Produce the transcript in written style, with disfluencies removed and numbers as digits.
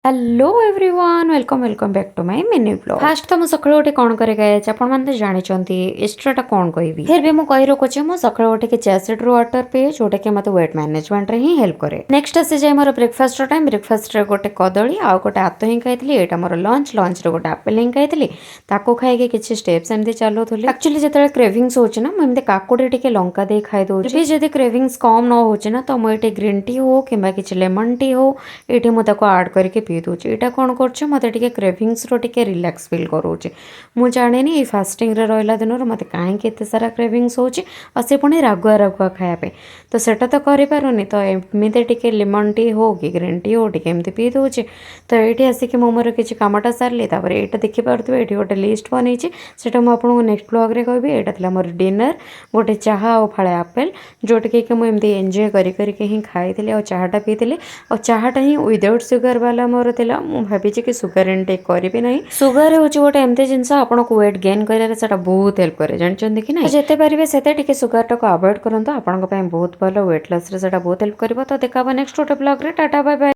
Hello everyone welcome welcome back to my mini blog fast तो मु सकाळु उठी कोन करे गए आपण माने जानिचंती एक्स्ट्राटा कोन कहबी फिर भी मु कहि रखुचे मु सकाळु उठी के चैसिड वाटर पिए जोटा के मते वेट मैनेजमेंट रे ही हेल्प करे नेक्स्ट आसे जाय मोर ब्रेकफास्ट टाइम ब्रेकफास्ट रे गोटे कदली आ गोटे आतो ही खाइतली एटा मोर लंच लंच रे गोटे एप्पल ही खाइतली ताको खाइ के किछि स्टेप्स एमदी चालू थली एक्चुअली जेतले क्रेविंग्स होची ना मु एमदी काकुडी टिके लंका दे खाइ दोची भी जदी क्रेविंग्स कम न होची ना तो मु एटे ग्रीन टी हो किबा किछि लेमन टी हो एटे मु ताको ऐड करके पी दूची एटा कौन कर मत क्रेविंग्स रे रिलैक्स फील करोचे मु जाने ये फास्टिंग रे रहा दिन मत कहीं सारा क्रेविंग्स होची और से पुणी रागुआ रागुआ खायापे तो सेटा तो करें तो एमती टिके लेमन टी हो कि ग्रीन टी हो टिके एमती पी दूचे तो ये आसिक मो मोर किसी कामटा सारे तापर यहाँ देखिपे ये गोटे लिस्ट बन सेटा मुझे नेक्स्ट ब्लॉग रे कहबी यहाँ मोर डिनर गोटे चाहा और फाड़े आपेल जोटिके कि मुझे एंजॉय करके ही खाई और चाहाटा पीती और चाहाटा ही विदाउट सुगर वाला मोर थिला मु भाभी कि सुगर इनटेक करी ना सुगर हूँ गोटे एमती जिनस आपको वेट गेन कर बहुत हेल्प करे जानते कि ना जिते पारे से सुगर टाक अवॉइड करूँ आपंप बहुत भल वेट लॉस रे बहुत हेल्प कर तो देखा नेक्स्ट गोटे ब्लॉग रे टाटा बाय बाय।